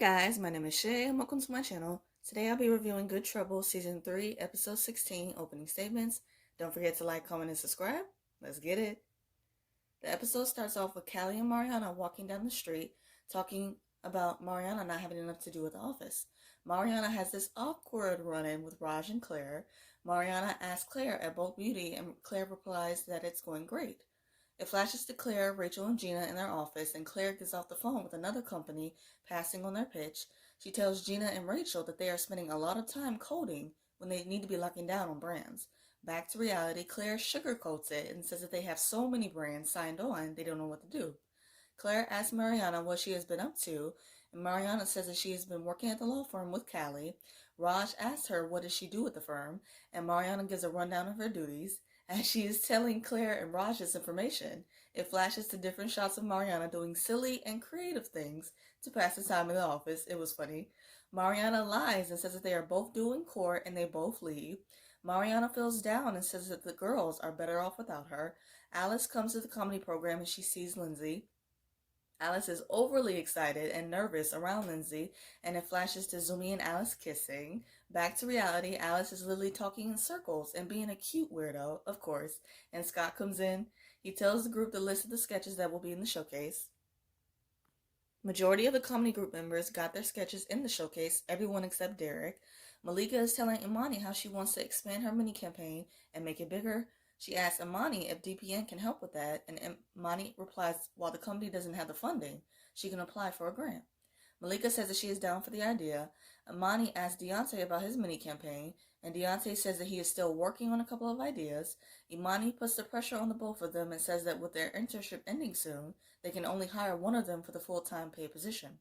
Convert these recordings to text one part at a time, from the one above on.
guys, my name is Shay and welcome to my channel. Today I'll be reviewing Good Trouble Season 3, Episode 16, Opening Statements. Don't forget to like, comment, and subscribe. Let's get it. The episode starts off with Callie and Mariana walking down the street, talking about Mariana not having enough to do at the office. Mariana has this awkward run-in with Raj and Claire. Mariana asks Claire at Bulk Beauty, and Claire replies that it's going great. It flashes to Claire, Rachel, and Gina in their office, and Claire gets off the phone with another company, passing on their pitch. She tells Gina and Rachel that they are spending a lot of time coding when they need to be locking down on brands. Back to reality, Claire sugarcoats it and says that they have so many brands signed on, they don't know what to do. Claire asks Mariana what she has been up to, and Mariana says that she has been working at the law firm with Callie. Raj asks her what does she do at the firm, and Mariana gives a rundown of her duties. As she is telling Claire and Raj this information, it flashes to different shots of Mariana doing silly and creative things to pass the time in the office. It was funny. Mariana lies and says that they are both due in court and they both leave. Mariana feels down and says that the girls are better off without her. Alice comes to the comedy program and she sees Lindsay. Alice is overly excited and nervous around Lindsay, and it flashes to Zumi and Alice kissing. Back to reality, Alice is literally talking in circles and being a cute weirdo, of course, and Scott comes in. He tells the group the list of the sketches that will be in the showcase. Majority of the comedy group members got their sketches in the showcase, everyone except Derek. Malika is telling Imani how she wants to expand her mini campaign and make it bigger. She asks Imani if DPN can help with that, and Imani replies while the company doesn't have the funding, she can apply for a grant. Malika says that she is down for the idea. Imani asks Deontay about his mini campaign, and Deontay says that he is still working on a couple of ideas. Imani puts the pressure on the both of them and says that with their internship ending soon, they can only hire one of them for the full-time paid position.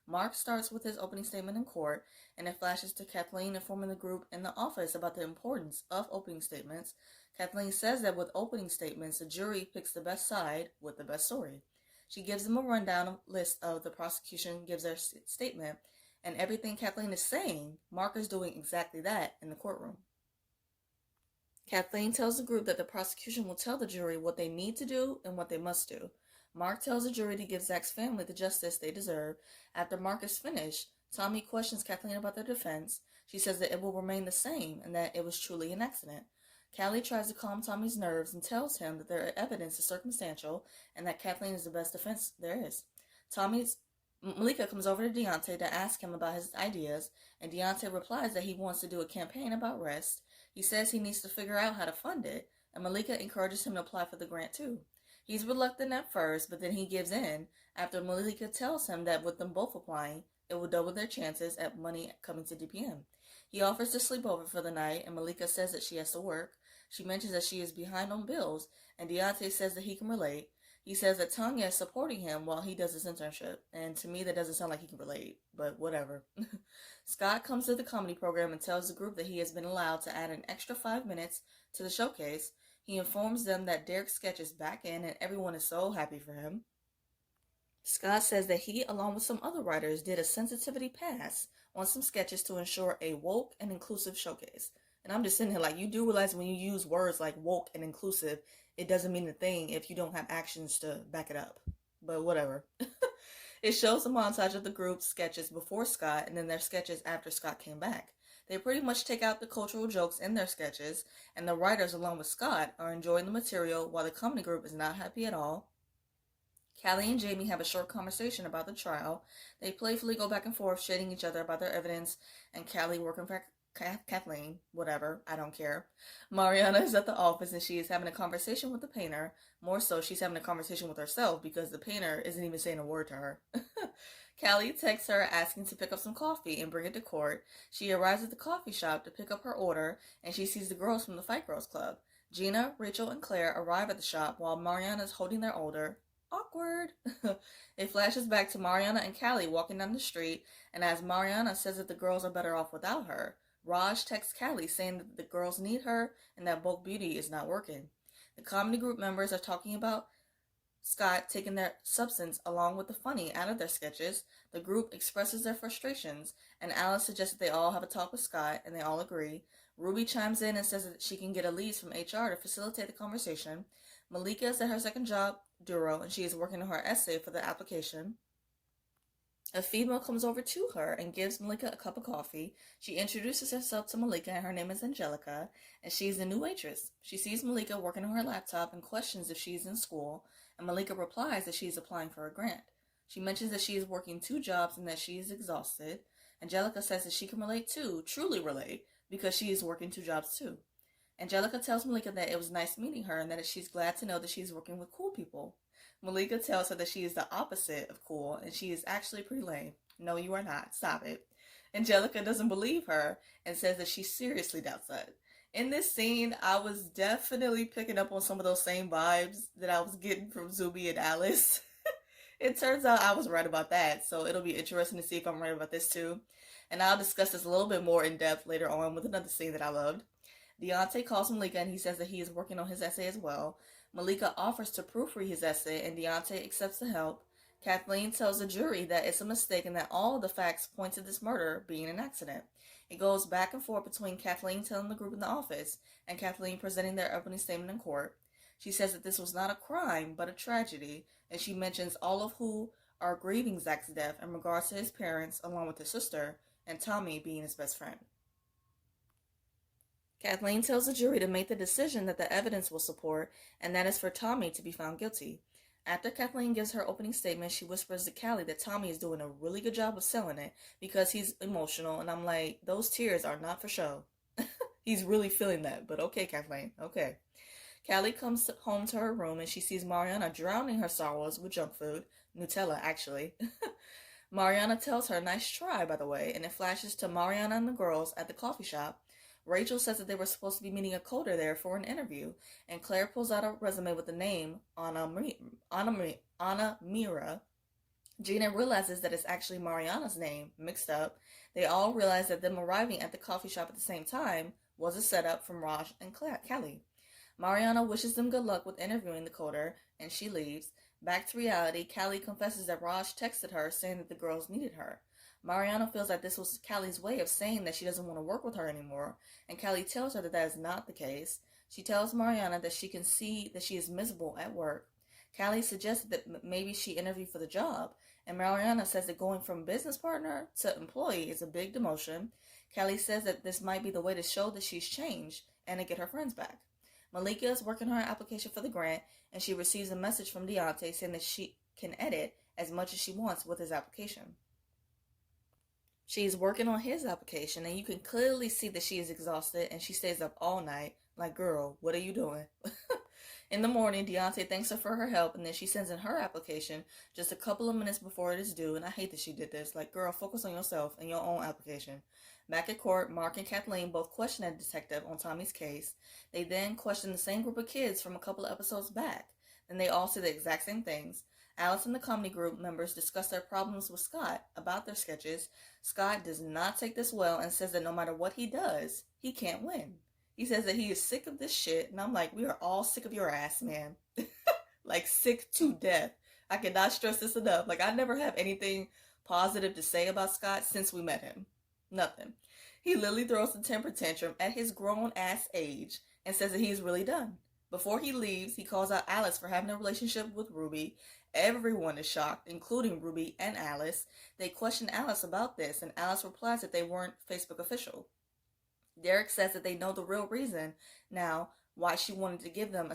Mark starts with his opening statement in court, and it flashes to Kathleen informing the group in the office about the importance of opening statements. Kathleen says that with opening statements, the jury picks the best side with the best story. She gives them a rundown list of the prosecution, gives their statement, and everything Kathleen is saying, Mark is doing exactly that in the courtroom. Kathleen tells the group that the prosecution will tell the jury what they need to do and what they must do. Mark tells the jury to give Zach's family the justice they deserve. After Mark is finished, Tommy questions Kathleen about their defense. She says that it will remain the same and that it was truly an accident. Callie tries to calm Tommy's nerves and tells him that their evidence is circumstantial and that Kathleen is the best defense there is. Malika comes over to Deontay to ask him about his ideas, and Deontay replies that he wants to do a campaign about rest. He says he needs to figure out how to fund it, and Malika encourages him to apply for the grant too. He's reluctant at first, but then he gives in after Malika tells him that with them both applying, it will double their chances at money coming to DPM. He offers to sleep over for the night, and Malika says that she has to work. She mentions that she is behind on bills, and Deontay says that he can relate. He says that Tanya is supporting him while he does his internship, and to me that doesn't sound like he can relate, but whatever. Scott comes to the comedy program and tells the group that he has been allowed to add an extra 5 minutes to the showcase. He informs them that Derek's sketch is back in and everyone is so happy for him. Scott says that he, along with some other writers, did a sensitivity pass on some sketches to ensure a woke and inclusive showcase. And I'm just sitting here like, you do realize when you use words like woke and inclusive, it doesn't mean a thing if you don't have actions to back it up. But whatever. It shows a montage of the group's sketches before Scott and then their sketches after Scott came back. They pretty much take out the cultural jokes in their sketches, and the writers, along with Scott, are enjoying the material while the comedy group is not happy at all. Callie and Jamie have a short conversation about the trial. They playfully go back and forth, shading each other about their evidence, and Callie working for Kathleen, whatever, I don't care. Mariana is at the office and she is having a conversation with the painter. More so, she's having a conversation with herself because the painter isn't even saying a word to her. Callie texts her asking to pick up some coffee and bring it to court. She arrives at the coffee shop to pick up her order, and she sees the girls from the Fight Girls Club. Gina, Rachel, and Claire arrive at the shop while Mariana is holding their order. Awkward. It flashes back to Mariana and Callie walking down the street, and as Mariana says that the girls are better off without her, Raj texts Callie saying that the girls need her and that Bulk Beauty is not working. The comedy group members are talking about Scott taking their substance along with the funny out of their sketches. The group expresses their frustrations, and Alice suggests that they all have a talk with Scott, and they all agree. Ruby chimes in and says that she can get a lease from HR to facilitate the conversation. Malika is at her second job, Duro, and she is working on her essay for the application. A female comes over to her and gives Malika a cup of coffee. She introduces herself to Malika, and her name is Angelica, and she's the new waitress. She sees Malika working on her laptop and questions if she's in school, and Malika replies that she's applying for a grant. She mentions that she is working 2 jobs and that she is exhausted. Angelica says that she can relate too, truly relate, because she is working 2 jobs too. Angelica tells Malika that it was nice meeting her and that she's glad to know that she's working with cool people. Malika tells her that she is the opposite of cool and she is actually pretty lame. No, you are not. Stop it. Angelica doesn't believe her and says that she seriously doubts that. In this scene, I was definitely picking up on some of those same vibes that I was getting from Zuby and Alice. It turns out I was right about that, so it'll be interesting to see if I'm right about this too. And I'll discuss this a little bit more in depth later on with another scene that I loved. Deontay calls Malika and he says that he is working on his essay as well. Malika offers to proofread his essay and Deontay accepts the help. Kathleen tells the jury that it's a mistake and that all the facts point to this murder being an accident. It goes back and forth between Kathleen telling the group in the office and Kathleen presenting their opening statement in court. She says that this was not a crime but a tragedy, and she mentions all of who are grieving Zach's death in regards to his parents along with his sister and Tommy being his best friend. Kathleen tells the jury to make the decision that the evidence will support, and that is for Tommy to be found guilty. After Kathleen gives her opening statement, she whispers to Callie that Tommy is doing a really good job of selling it because he's emotional, and I'm like, those tears are not for show. He's really feeling that, but okay, Kathleen, okay. Callie comes home to her room and she sees Mariana drowning her sorrows with junk food. Nutella, actually. Mariana tells her, nice try, by the way, and it flashes to Mariana and the girls at the coffee shop. Rachel says that they were supposed to be meeting a coder there for an interview, and Claire pulls out a resume with the name Anna Mira. Gina realizes that it's actually Mariana's name, mixed up. They all realize that them arriving at the coffee shop at the same time was a setup from Raj and Callie. Mariana wishes them good luck with interviewing the coder, and she leaves. Back to reality, Callie confesses that Raj texted her saying that the girls needed her. Mariana feels like this was Callie's way of saying that she doesn't want to work with her anymore, and Callie tells her that that is not the case. She tells Mariana that she can see that she is miserable at work. Callie suggested that maybe she interviewed for the job, and Mariana says that going from business partner to employee is a big demotion. Callie says that this might be the way to show that she's changed and to get her friends back. Malika is working on her application for the grant, and she receives a message from Deontay saying that she can edit as much as she wants with his application. She's working on his application, and you can clearly see that she is exhausted, and she stays up all night. Like, girl, what are you doing? In the morning, Deontay thanks her for her help, and then she sends in her application just a couple of minutes before it is due, and I hate that she did this. Like, girl, focus on yourself and your own application. Back at court, Mark and Kathleen both question a detective on Tommy's case. They then question the same group of kids from a couple of episodes back. Then they all say the exact same things. Alice and the comedy group members discuss their problems with Scott about their sketches. Scott does not take this well and says that no matter what he does, he can't win. He says that he is sick of this shit, and I'm like, we are all sick of your ass, man. Like, sick to death. I cannot stress this enough. Like, I never have anything positive to say about Scott since we met him. Nothing. He literally throws a temper tantrum at his grown-ass age and says that he's really done. Before he leaves, he calls out Alice for having a relationship with Ruby. Everyone is shocked, including Ruby and Alice. They question Alice about this, and Alice replies that they weren't Facebook official. Derek says that they know the real reason now why she wanted to give them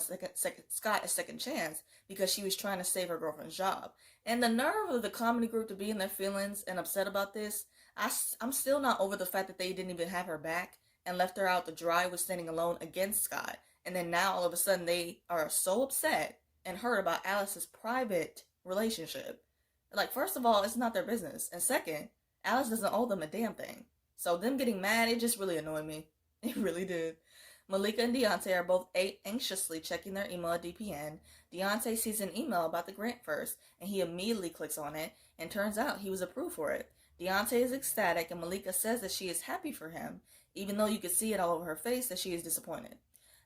Scott a second chance, because she was trying to save her girlfriend's job. And the nerve of the comedy group to be in their feelings and upset about this, I'm still not over the fact that they didn't even have her back and left her out to dry with standing alone against Scott. And then now all of a sudden they are so upset and hurt about Alice's private relationship. Like, first of all, it's not their business. And second, Alice doesn't owe them a damn thing. So them getting mad, it just really annoyed me. It really did. Malika and Deontay are both anxiously checking their email at DPN. Deontay sees an email about the grant first, and he immediately clicks on it, and turns out he was approved for it. Deontay is ecstatic, and Malika says that she is happy for him, even though you could see it all over her face that she is disappointed.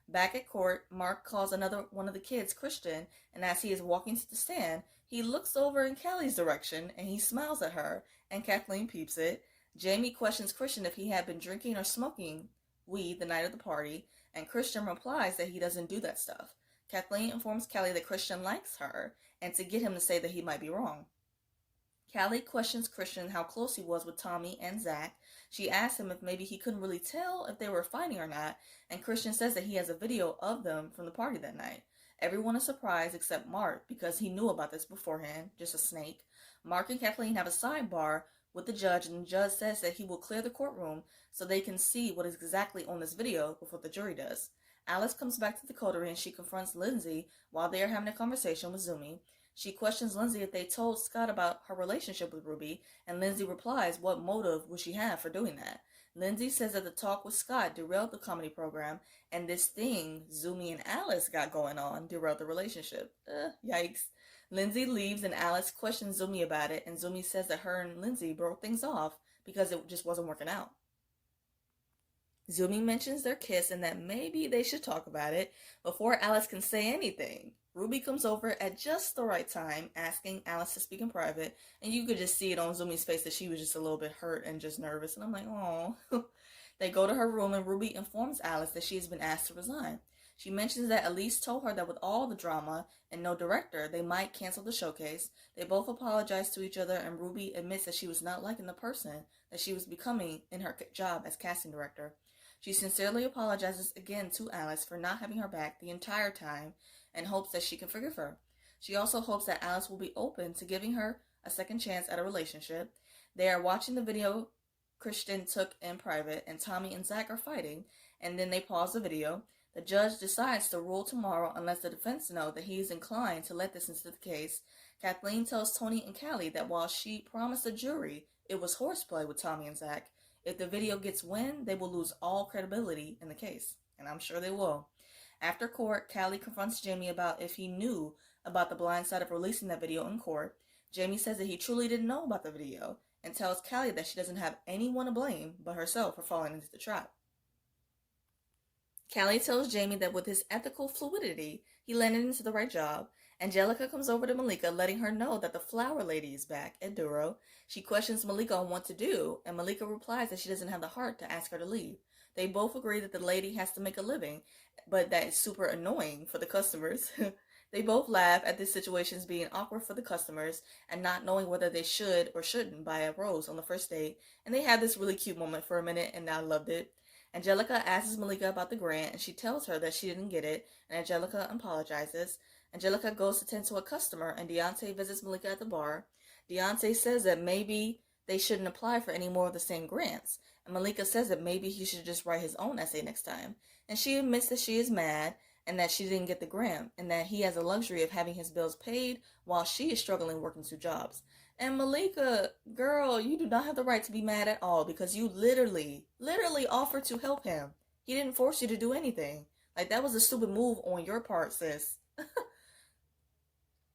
Back at court, Mark calls another one of the kids Christian, and as he is walking to the stand, he looks over in Callie's direction, and he smiles at her, and Kathleen peeps it. Jamie questions Christian if he had been drinking or smoking weed the night of the party, and Christian replies that he doesn't do that stuff. Kathleen informs Callie that Christian likes her, and to get him to say that he might be wrong. Callie questions Christian how close he was with Tommy and Zach. She asks him if maybe he couldn't really tell if they were fighting or not, and Christian says that he has a video of them from the party that night. Everyone is surprised except Mark because he knew about this beforehand, just a snake. Mark and Kathleen have a sidebar with the judge, and the judge says that he will clear the courtroom so they can see what is exactly on this video before the jury does. Alice comes back to the coterie and she confronts Lindsay while they are having a conversation with Zumi. She questions Lindsay if they told Scott about her relationship with Ruby, and Lindsay replies, what motive would she have for doing that? Lindsay says that the talk with Scott derailed the comedy program, and this thing Zumi and Alice got going on derailed the relationship. Yikes. Lindsay leaves and Alice questions Zumi about it, and Zumi says that her and Lindsay broke things off because it just wasn't working out. Zumi mentions their kiss and that maybe they should talk about it before Alice can say anything. Ruby comes over at just the right time, asking Alice to speak in private, and you could just see it on Zumi's face that she was just a little bit hurt and just nervous, and I'm like, oh. They go to her room and Ruby informs Alice that she has been asked to resign. She mentions that Elise told her that with all the drama and no director, they might cancel the showcase. They both apologize to each other, and Ruby admits that she was not liking the person that she was becoming in her job as casting director. She sincerely apologizes again to Alice for not having her back the entire time and hopes that she can forgive her. She also hopes that Alice will be open to giving her a second chance at a relationship. They are watching the video Christian took in private, and Tommy and Zach are fighting, and then they pause the video. The judge decides to rule tomorrow unless the defense know that he is inclined to let this into the case. Kathleen tells Tony and Callie that while she promised the jury it was horseplay with Tommy and Zach, if the video gets wind, they will lose all credibility in the case, and I'm sure they will. After court, Callie confronts Jamie about if he knew about the blind side of releasing that video in court. Jamie says that he truly didn't know about the video and tells Callie that she doesn't have anyone to blame but herself for falling into the trap. Callie tells Jamie that with his ethical fluidity, he landed into the right job. Angelica comes over to Malika, letting her know that the flower lady is back at Duro. She questions Malika on what to do, and Malika replies that she doesn't have the heart to ask her to leave. They both agree that the lady has to make a living, but that is super annoying for the customers. They both laugh at this situation as being awkward for the customers and not knowing whether they should or shouldn't buy a rose on the first date, and they have this really cute moment for a minute, and I loved it. Angelica asks Malika about the grant, and she tells her that she didn't get it, and Angelica apologizes. Angelica goes to tend to a customer, and Deontay visits Malika at the bar. Deontay says that maybe they shouldn't apply for any more of the same grants, and Malika says that maybe he should just write his own essay next time. And she admits that she is mad, and that she didn't get the grant, and that he has the luxury of having his bills paid while she is struggling working 2 jobs. And Malika, girl, you do not have the right to be mad at all because you literally offered to help him. He didn't force you to do anything. Like, that was a stupid move on your part, sis.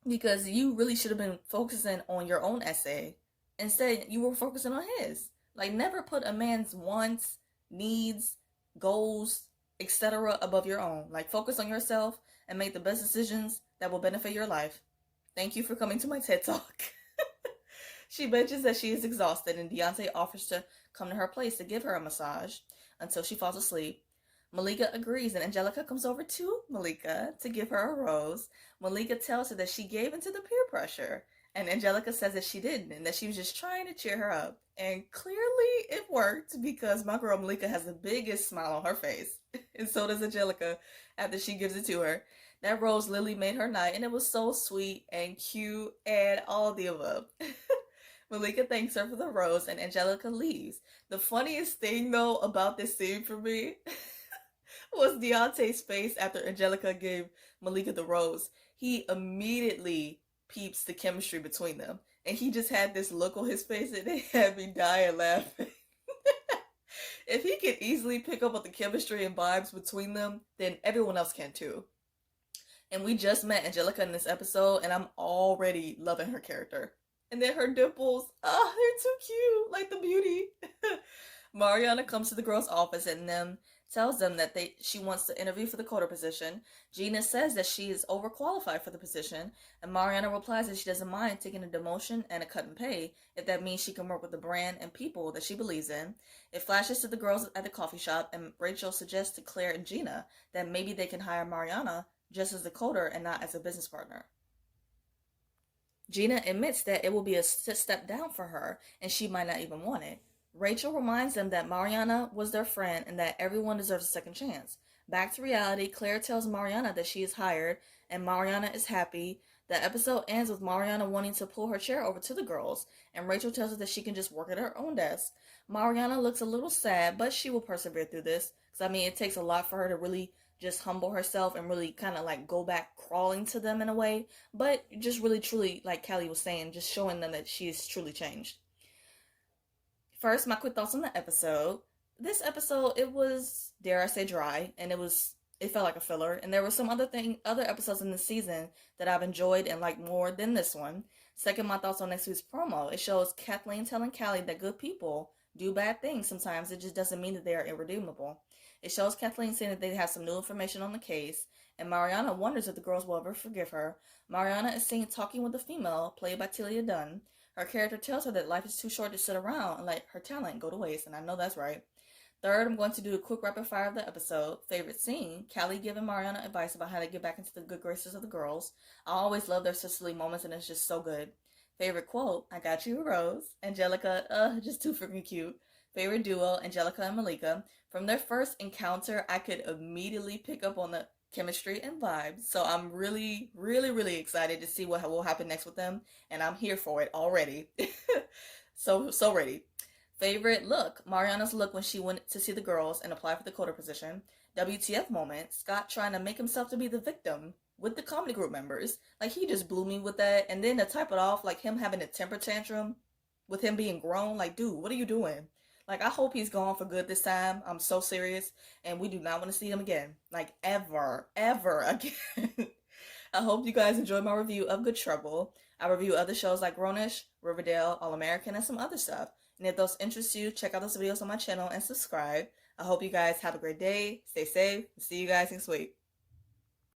Because you really should have been focusing on your own essay. Instead, you were focusing on his. Like, never put a man's wants, needs, goals, etc. above your own. Like, focus on yourself and make the best decisions that will benefit your life. Thank you for coming to my TED Talk. She mentions that she is exhausted, and Deontay offers to come to her place to give her a massage until she falls asleep. Malika agrees, and Angelica comes over to Malika to give her a rose. Malika tells her that she gave into the peer pressure, and Angelica says that she didn't, and that she was just trying to cheer her up. And clearly it worked, because my girl Malika has the biggest smile on her face, and so does Angelica after she gives it to her. That rose literally made her night, and it was so sweet and cute and all the above. Malika thanks her for the rose, and Angelica leaves. The funniest thing, though, about this scene for me was Deontay's face after Angelica gave Malika the rose. He immediately peeps the chemistry between them, and he just had this look on his face, and they had me dying laughing. If he could easily pick up on the chemistry and vibes between them, then everyone else can too. And we just met Angelica in this episode, and I'm already loving her character. And then her dimples, they're too cute, like the beauty. Mariana comes to the girls' office and then tells them that she wants to interview for the coder position. Gina says that she is overqualified for the position, and Mariana replies that she doesn't mind taking a demotion and a cut in pay if that means she can work with the brand and people that she believes in. It flashes to the girls at the coffee shop, and Rachel suggests to Claire and Gina that maybe they can hire Mariana just as a coder and not as a business partner. Gina admits that it will be a step down for her, and she might not even want it. Rachel reminds them that Mariana was their friend and that everyone deserves a second chance. Back to reality, Claire tells Mariana that she is hired, and Mariana is happy. The episode ends with Mariana wanting to pull her chair over to the girls, and Rachel tells her that she can just work at her own desk. Mariana looks a little sad, but she will persevere through this. Because, I mean, it takes a lot for her to really just humble herself and really kind of like go back crawling to them in a way. But just really, truly, like Callie was saying, just showing them that she is truly changed. First, my quick thoughts on the episode. This episode, it was, dare I say, dry, and it felt like a filler. And there were some other episodes in the season that I've enjoyed and liked more than this one. Second, my thoughts on next week's promo. It shows Kathleen telling Callie that good people do bad things sometimes. It just doesn't mean that they are irredeemable. It shows Kathleen saying that they have some new information on the case, and Mariana wonders if the girls will ever forgive her. Mariana is seen talking with a female, played by Talia Dunn. Her character tells her that life is too short to sit around and let her talent go to waste, and I know that's right. Third, I'm going to do a quick rapid fire of the episode. Favorite scene, Callie giving Mariana advice about how to get back into the good graces of the girls. I always love their sisterly moments, and it's just so good. Favorite quote, I got you a rose. Angelica, just too freaking cute. Favorite duo, Angelica and Malika. From their first encounter, I could immediately pick up on the chemistry and vibes. So I'm really, really, really excited to see what will happen next with them. And I'm here for it already. so ready. Favorite look, Mariana's look when she went to see the girls and apply for the coder position. WTF moment, Scott trying to make himself to be the victim with the comedy group members. Like, he just blew me with that. And then to type it off, like him having a temper tantrum with him being grown. Like, dude, what are you doing? Like, I hope he's gone for good this time. I'm so serious. And we do not want to see him again. Like, ever again. I hope you guys enjoyed my review of Good Trouble. I review other shows like Grownish, Riverdale, All American, and some other stuff. And if those interest you, check out those videos on my channel and subscribe. I hope you guys have a great day. Stay safe. See you guys next week.